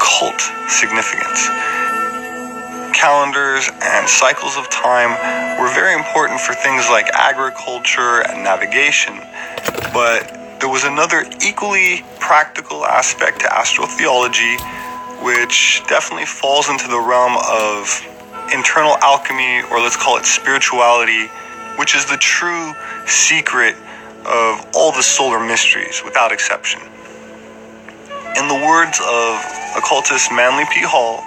occult significance. Calendars and cycles of time were very important for things like agriculture and navigation, but there was another equally practical aspect to astrotheology, which definitely falls into the realm of internal alchemy, or let's call it spirituality, which is the true secret of all the solar mysteries, without exception. In the words of occultist Manly P. Hall,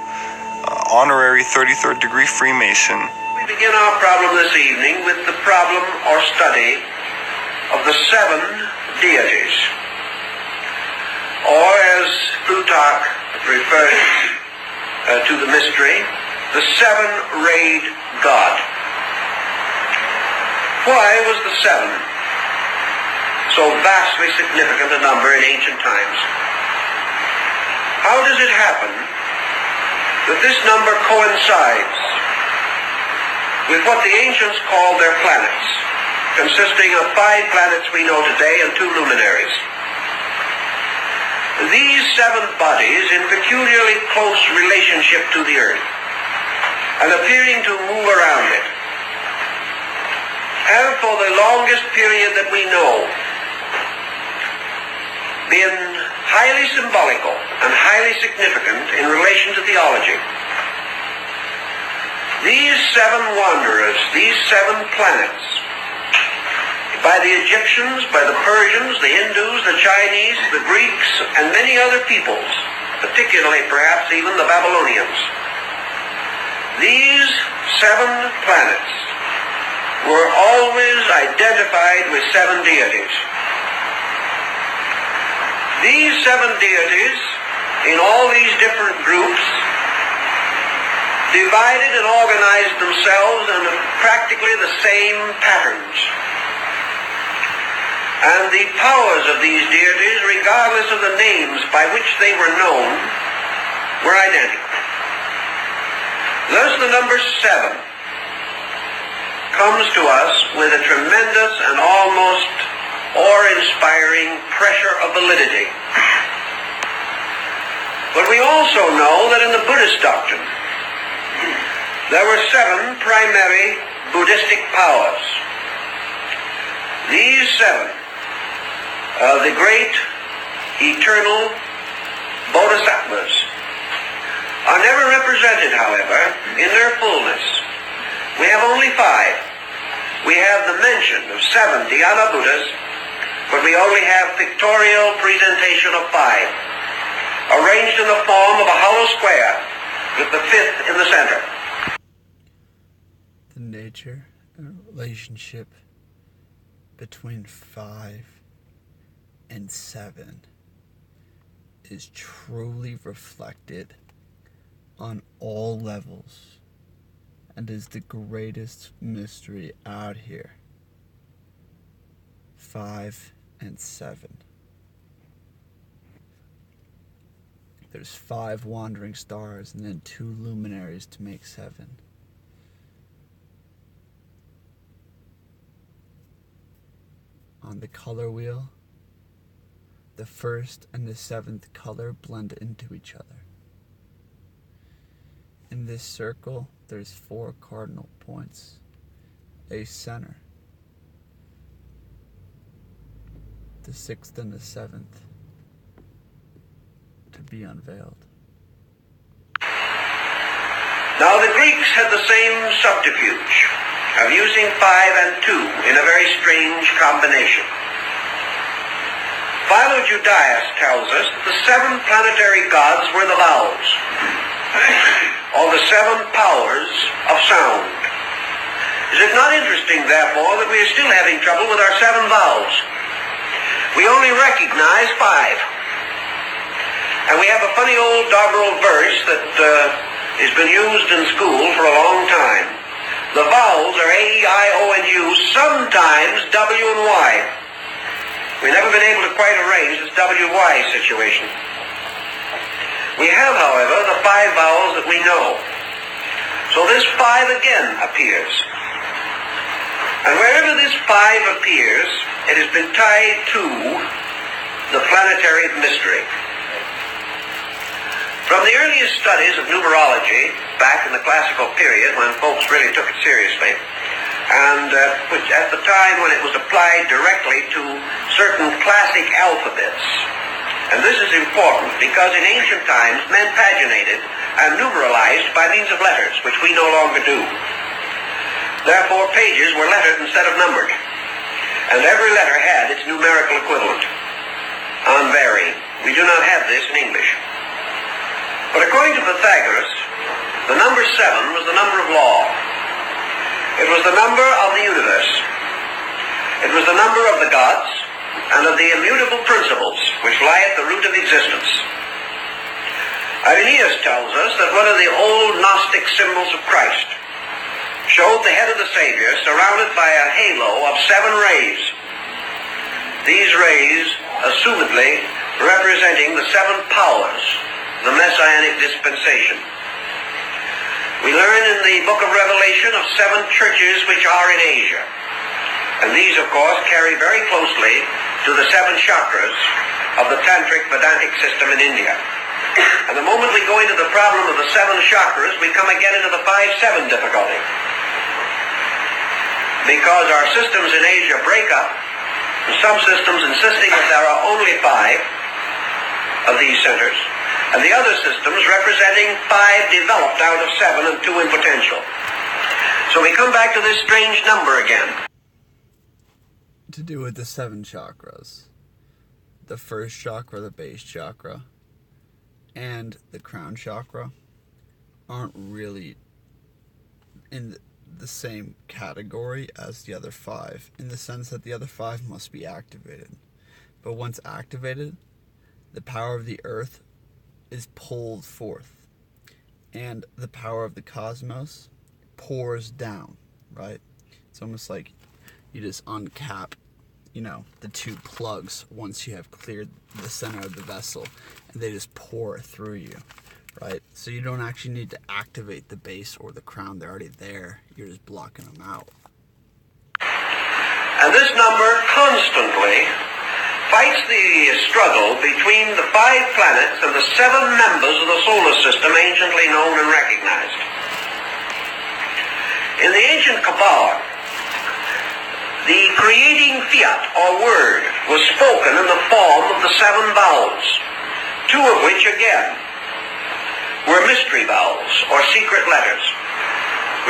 honorary 33rd degree Freemason, we begin our problem this evening with the problem or study of the seven deities, or as Plutarch refers to the mystery, the seven-rayed God. Why was the seven so vastly significant a number in ancient times? How does it happen that this number coincides with what the ancients called their planets, consisting of 5 planets we know today and 2 luminaries? These 7 bodies in peculiarly close relationship to the earth and appearing to move around it have for the longest period that we know been highly symbolical and highly significant in relation to theology. These 7 wanderers, these 7 planets, by the Egyptians, by the Persians, the Hindus, the Chinese, the Greeks, and many other peoples, particularly perhaps even the Babylonians, these 7 planets were always identified with 7 deities. These 7 deities, in all these different groups, divided and organized themselves in practically the same patterns. And the powers of these deities, regardless of the names by which they were known, were identical. Thus the number 7 comes to us with a tremendous and almost awe-inspiring pressure of validity. But we also know that in the Buddhist doctrine, there were 7 primary Buddhistic powers. These 7, the great eternal bodhisattvas, are never represented, however, in their fullness. We have only 5. We have the mention of 7 Dhyana Buddhas, but we only have pictorial presentation of 5, arranged in the form of a hollow square, with the 5th in the center. The nature and relationship between 5 and 7 is truly reflected on all levels and is the greatest mystery out here. 5 and 7. There's 5 wandering stars and then 2 luminaries to make 7. On the color wheel, the 1st and the 7th color blend into each other. In this circle, there's 4 cardinal points, a center, the 6th and the 7th to be unveiled. Now the Greeks had the same subterfuge of using 5 and 2 in a very strange combination. Philo-Judaeus tells us that the 7 planetary gods were the vowels, or the 7 powers of sound. Is it not interesting, therefore, that we are still having trouble with our 7 vowels? We only recognize 5. And we have a funny old doggerel verse that has been used in school for a long time. The vowels are A, E, I, O, and U, sometimes W and Y. We've never been able to quite arrange this W-Y situation. We have, however, the 5 vowels that we know. So this 5 again appears. And wherever this 5 appears, it has been tied to the planetary mystery. From the earliest studies of numerology, back in the classical period when folks really took it seriously, and which at the time when it was applied directly to certain classic alphabets. And this is important because in ancient times men paginated and numeralized by means of letters, which we no longer do. Therefore pages were lettered instead of numbered, and every letter had its numerical equivalent, unvarying. We do not have this in English. But according to Pythagoras, the number 7 was the number of law. It was the number of the universe. It was the number of the gods and of the immutable principles which lie at the root of existence. Irenaeus tells us that one of the old Gnostic symbols of Christ showed the head of the Savior surrounded by a halo of 7 rays. These rays, assumedly, representing the 7 powers, the Messianic dispensation. We learn in the book of Revelation of 7 churches which are in Asia. And these, of course, carry very closely to the 7 chakras of the Tantric Vedantic system in India. And the moment we go into the problem of the 7 chakras, we come again into the 5-7 difficulty. Because our systems in Asia break up, and some systems insisting that there are only 5 of these centers, and the other systems representing 5 developed out of 7 and 2 in potential. So we come back to this strange number again. To do with the 7 chakras. The first chakra, the base chakra, and the crown chakra aren't really in the same category as the other 5, in the sense that the other 5 must be activated. But once activated, the power of the earth is pulled forth, and the power of the cosmos pours down, right? It's almost like you just uncap, the 2 plugs once you have cleared the center of the vessel, and they just pour through you, right? So you don't actually need to activate the base or the crown. They're already there. You're just blocking them out. And this number constantly fights the struggle between the 5 planets and the 7 members of the solar system anciently known and recognized. In the ancient Kabbalah, the creating fiat or word was spoken in the form of the 7 vowels, 2 of which again were mystery vowels or secret letters,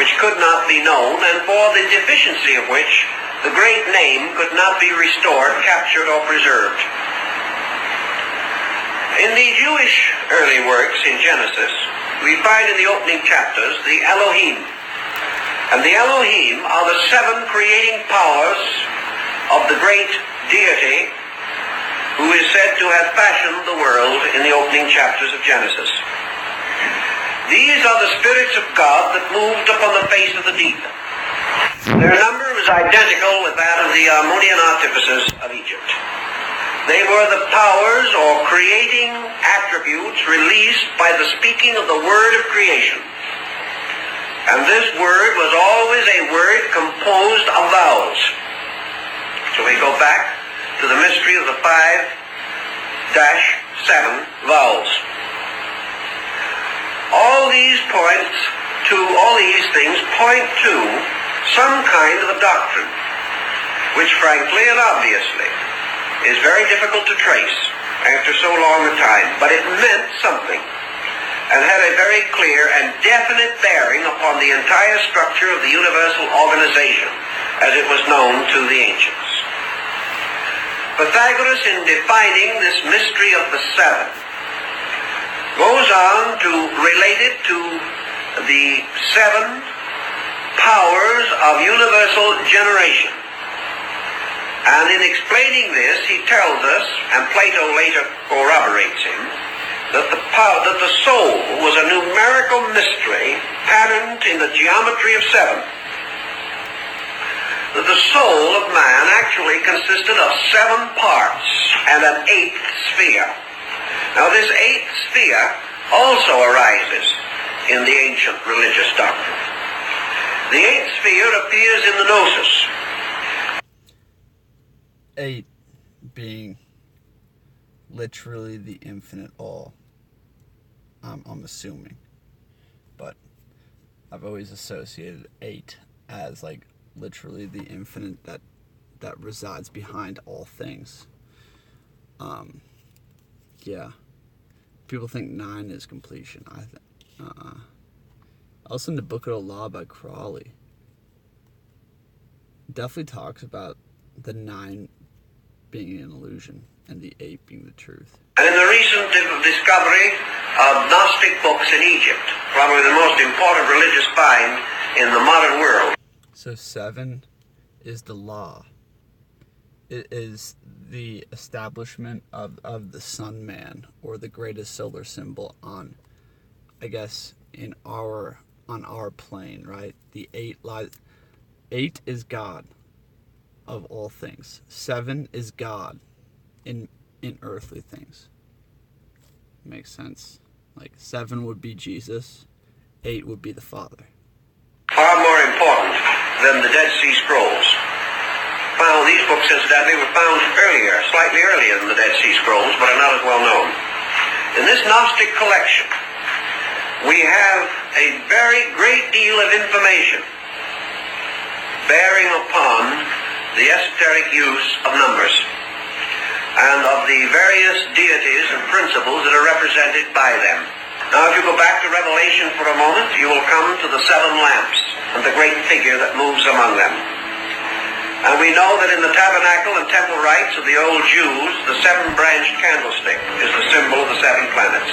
which could not be known and for the deficiency of which the great name could not be restored, captured, or preserved. In the Jewish early works in Genesis, we find in the opening chapters the Elohim. And the Elohim are the 7 creating powers of the great deity who is said to have fashioned the world in the opening chapters of Genesis. These are the spirits of God that moved upon the face of the deep. Their number is identical with that of the Ammonian artificers of Egypt. They were the powers or creating attributes released by the speaking of the word of creation. And this word was always a word composed of vowels. So we go back to the mystery of the 5-7 vowels. All these things point to some kind of a doctrine, which frankly and obviously is very difficult to trace after so long a time, but it meant something and had a very clear and definite bearing upon the entire structure of the universal organization as it was known to the ancients. Pythagoras, in defining this mystery of the 7, goes on to relate it to the 7 powers of universal generation. And in explaining this, he tells us, and Plato later corroborates him, that the soul was a numerical mystery patterned in the geometry of 7. That the soul of man actually consisted of 7 parts and an 8th sphere. Now this 8th sphere also arises in the ancient religious doctrine. The 8th sphere appears in the Gnosis. 8 being literally the infinite all. I'm assuming. But I've always associated 8 as like literally the infinite that resides behind all things. Yeah. People think 9 is completion. I listened to Book of the Law by Crowley. Definitely talks about the 9 being an illusion and the 8 being the truth. And in the recent discovery of Gnostic books in Egypt, probably the most important religious find in the modern world. So 7 is the law. It is the establishment of the sun man, or the greatest solar symbol on our plane, right? The 8 is God of all things. 7 is God in earthly things. Makes sense. Like 7 would be Jesus, 8 would be the Father. Far more important than the Dead Sea Scrolls. Well, these books, incidentally, were found earlier, slightly earlier than the Dead Sea Scrolls, but are not as well known. In this Gnostic collection, we have a very great deal of information bearing upon the esoteric use of numbers and of the various deities and principles that are represented by them. Now, if you go back to Revelation for a moment, you will come to the 7 lamps and the great figure that moves among them. And we know that in the tabernacle and temple rites of the old Jews, the 7-branched candlestick is the symbol of the 7 planets.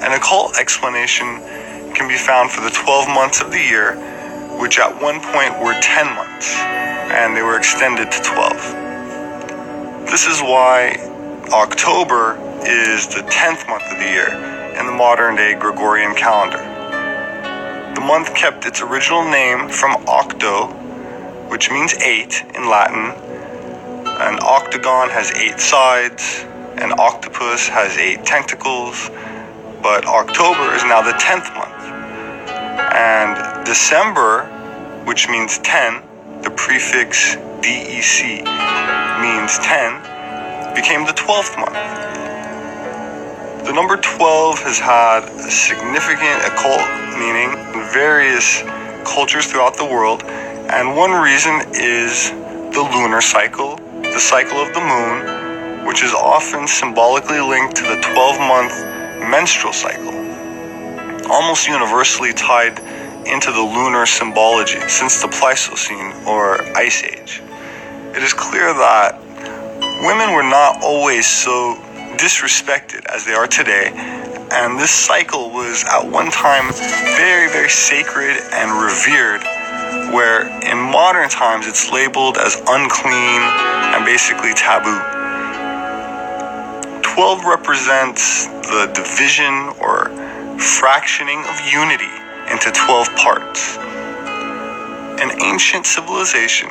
An occult explanation can be found for the 12 months of the year, which at one point were 10 months, and they were extended to 12. This is why October is the 10th month of the year in the modern-day Gregorian calendar. The month kept its original name from octo, which means 8 in Latin. An octagon has 8 sides, an octopus has 8 tentacles, but October is now the 10th month. And December, which means 10, the prefix DEC means 10, became the 12th month. The number 12 has had a significant occult meaning in various cultures throughout the world, and one reason is the lunar cycle, the cycle of the moon, which is often symbolically linked to the 12-month menstrual cycle, almost universally tied into the lunar symbology since the Pleistocene or Ice Age. It is clear that women were not always so disrespected as they are today, and this cycle was at one time very, very sacred and revered, where in modern times it's labeled as unclean and basically taboo. 12 represents the division or fractioning of unity into 12 parts. An ancient civilization,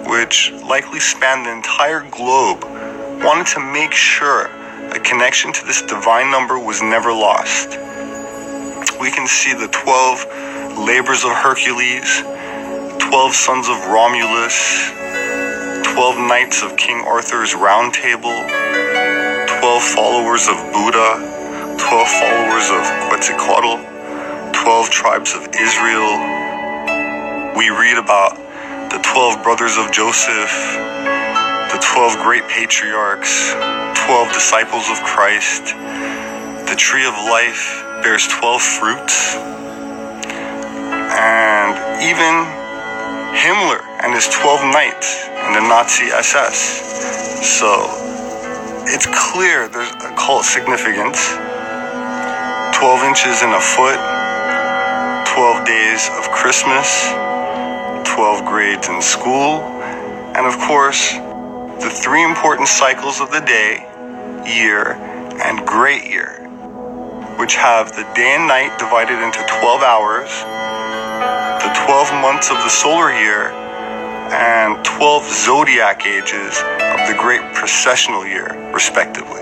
which likely spanned the entire globe, wanted to make sure a connection to this divine number was never lost. We can see the 12 labors of Hercules, 12 sons of Romulus, 12 knights of King Arthur's Round Table, 12 followers of Buddha, 12 followers of Quetzalcoatl, 12 tribes of Israel. We read about the 12 brothers of Joseph, the 12 great patriarchs, 12 disciples of Christ. The tree of life bears 12 fruits. And even Himmler and his 12 knights in the Nazi SS. So it's clear there's occult significance. 12 inches in a foot, 12 days of Christmas, 12 grades in school, and of course, the 3 important cycles of the day, year, and great year, which have the day and night divided into 12 hours, the 12 months of the solar year, and 12 zodiac ages of the great precessional year, respectively.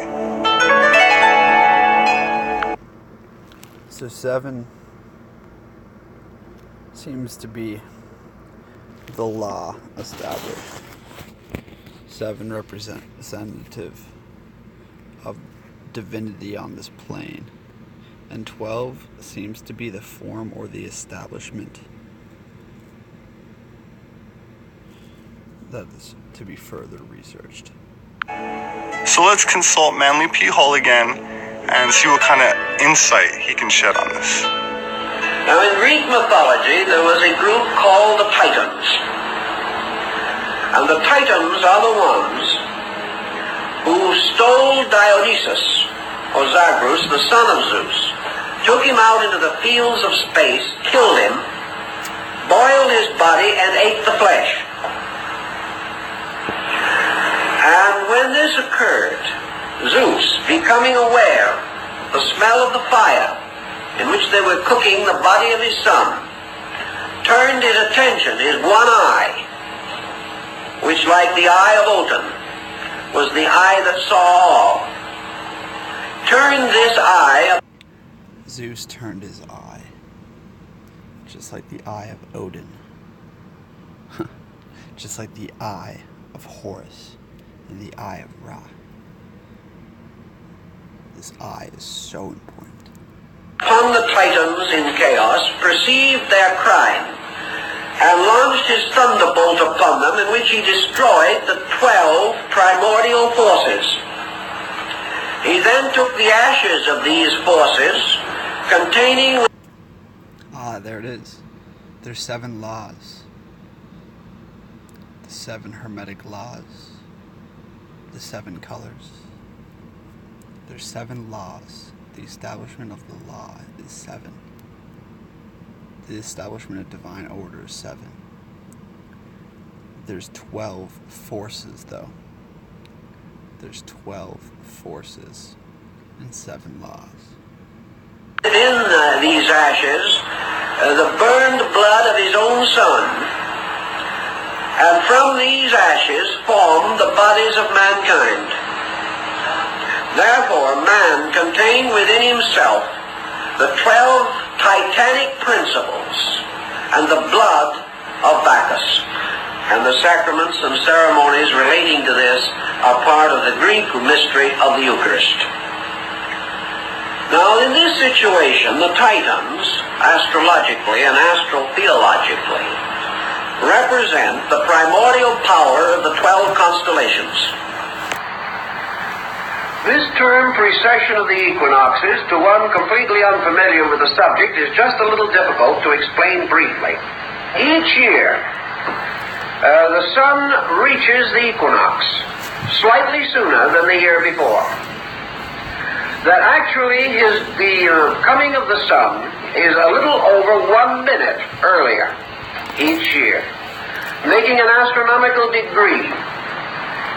So 7 seems to be the law established. 7 representative of divinity on this plane. And 12 seems to be the form or the establishment. That is to be further researched. So let's consult Manly P. Hall again and see what kind of insight he can shed on this. Now, in Greek mythology, there was a group called the Titans. And the Titans are the ones who stole Dionysus, or Zagreus, the son of Zeus, took him out into the fields of space, killed him, boiled his body, and ate the flesh. And when this occurred, Zeus, becoming aware of the smell of the fire in which they were cooking the body of his son, turned his attention, his one eye, which like the eye of Otan, was the eye that saw all, turned this eye. Zeus turned his eye, just like the eye of Odin, just like the eye of Horus and the eye of Ra. This eye is so important. Upon the Titans in chaos, perceived their crime, and launched his thunderbolt upon them, in which he destroyed the 12 primordial forces. He then took the ashes of these forces, containing... There it is. There's 7 laws. The 7 hermetic laws. The 7 colors. There's 7 laws. The establishment of the law is 7. The establishment of divine order is 7. There's 12 forces, though. There's 12 forces and 7 laws. In these ashes, the burned blood of his own son, and from these ashes formed the bodies of mankind. Therefore, man contained within himself the 12 titanic principles and the blood of Bacchus. And the sacraments and ceremonies relating to this are part of the Greek mystery of the Eucharist. Now, in this situation, the Titans, astrologically and astrotheologically, represent the primordial power of the 12 constellations. This term, precession of the equinoxes, to one completely unfamiliar with the subject, is just a little difficult to explain briefly. Each year, the sun reaches the equinox slightly sooner than the year before. That actually the coming of the sun is a little over 1 minute earlier each year, making an astronomical degree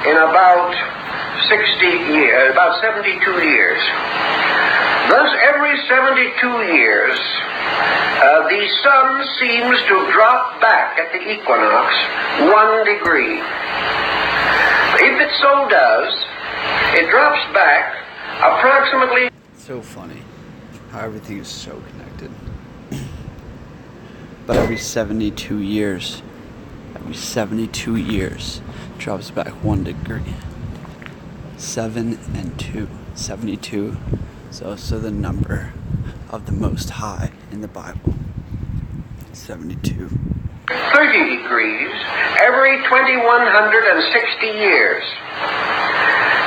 in about 72 years. Thus, every 72 years, the sun seems to drop back at the equinox 1 degree. If it so does, it drops back approximately... So funny how everything is so connected. But every 72 years, drops back 1 degree. 7 and 2. 72 is also the number of the Most High in the Bible. 72. 30 degrees every 2,160 years.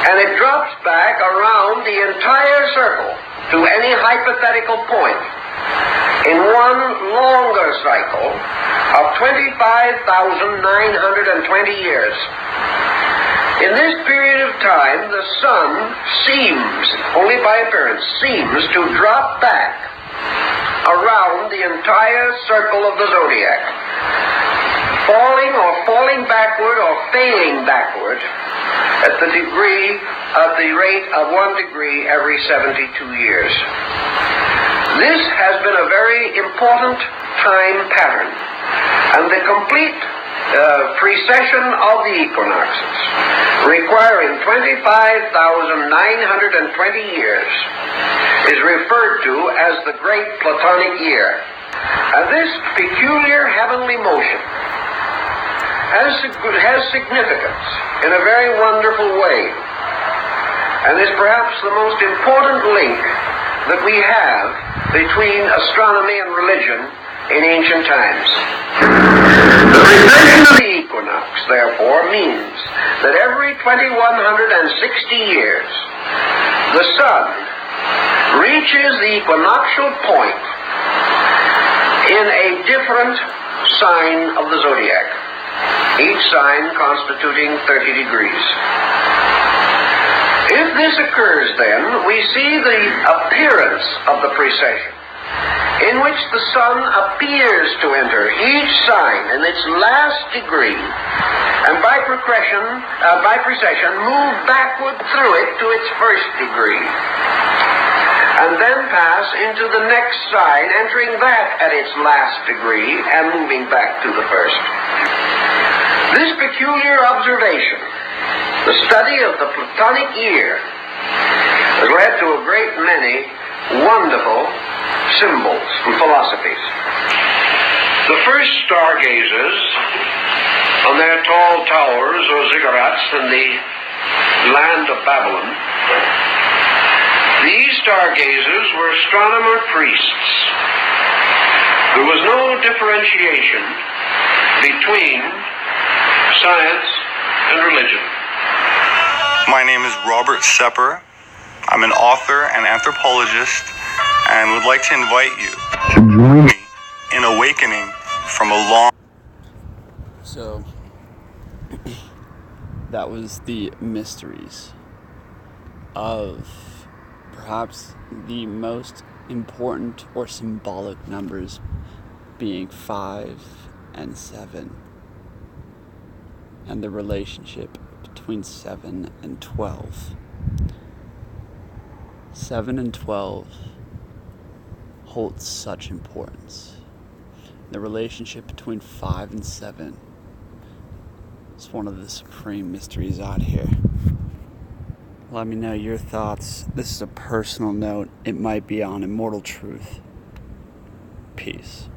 And it drops back around the entire circle to any hypothetical point in one longer cycle of 25,920 years. In this period of time, the sun seems, only by appearance, seems to drop back around the entire circle of the zodiac, falling backward or fading backward at the rate of 1 degree every 72 years. This has been a very important time pattern, and the complete precession of the equinoxes, requiring 25,920 years, is referred to as the Great Platonic Year. And this peculiar heavenly motion has significance in a very wonderful way, and is perhaps the most important link that we have between astronomy and religion in ancient times. The precession of the equinox, therefore, means that every 2160 years, the sun reaches the equinoctial point in a different sign of the zodiac, each sign constituting 30 degrees. If this occurs, then, we see the appearance of the precession, in which the sun appears to enter each sign in its last degree, and by precession move backward through it to its first degree, and then pass into the next sign, entering that at its last degree and moving back to the first. This peculiar observation, the study of the Platonic year, has led to a great many wonderful symbols and philosophies. The first stargazers on their tall towers or ziggurats in the land of Babylon, these stargazers were astronomer priests. There was no differentiation between science and religion. My name is Robert Sepper. I'm an author and anthropologist and would like to invite you to join me in awakening from a long... So, that was the mysteries of perhaps the most important or symbolic numbers being 5 and 7, and the relationship between 7 and 12. 7 and 12 hold such importance. The relationship between 5 and 7 is one of the supreme mysteries out here. Let me know your thoughts. This is a personal note. It might be on Immortal Truth. Peace.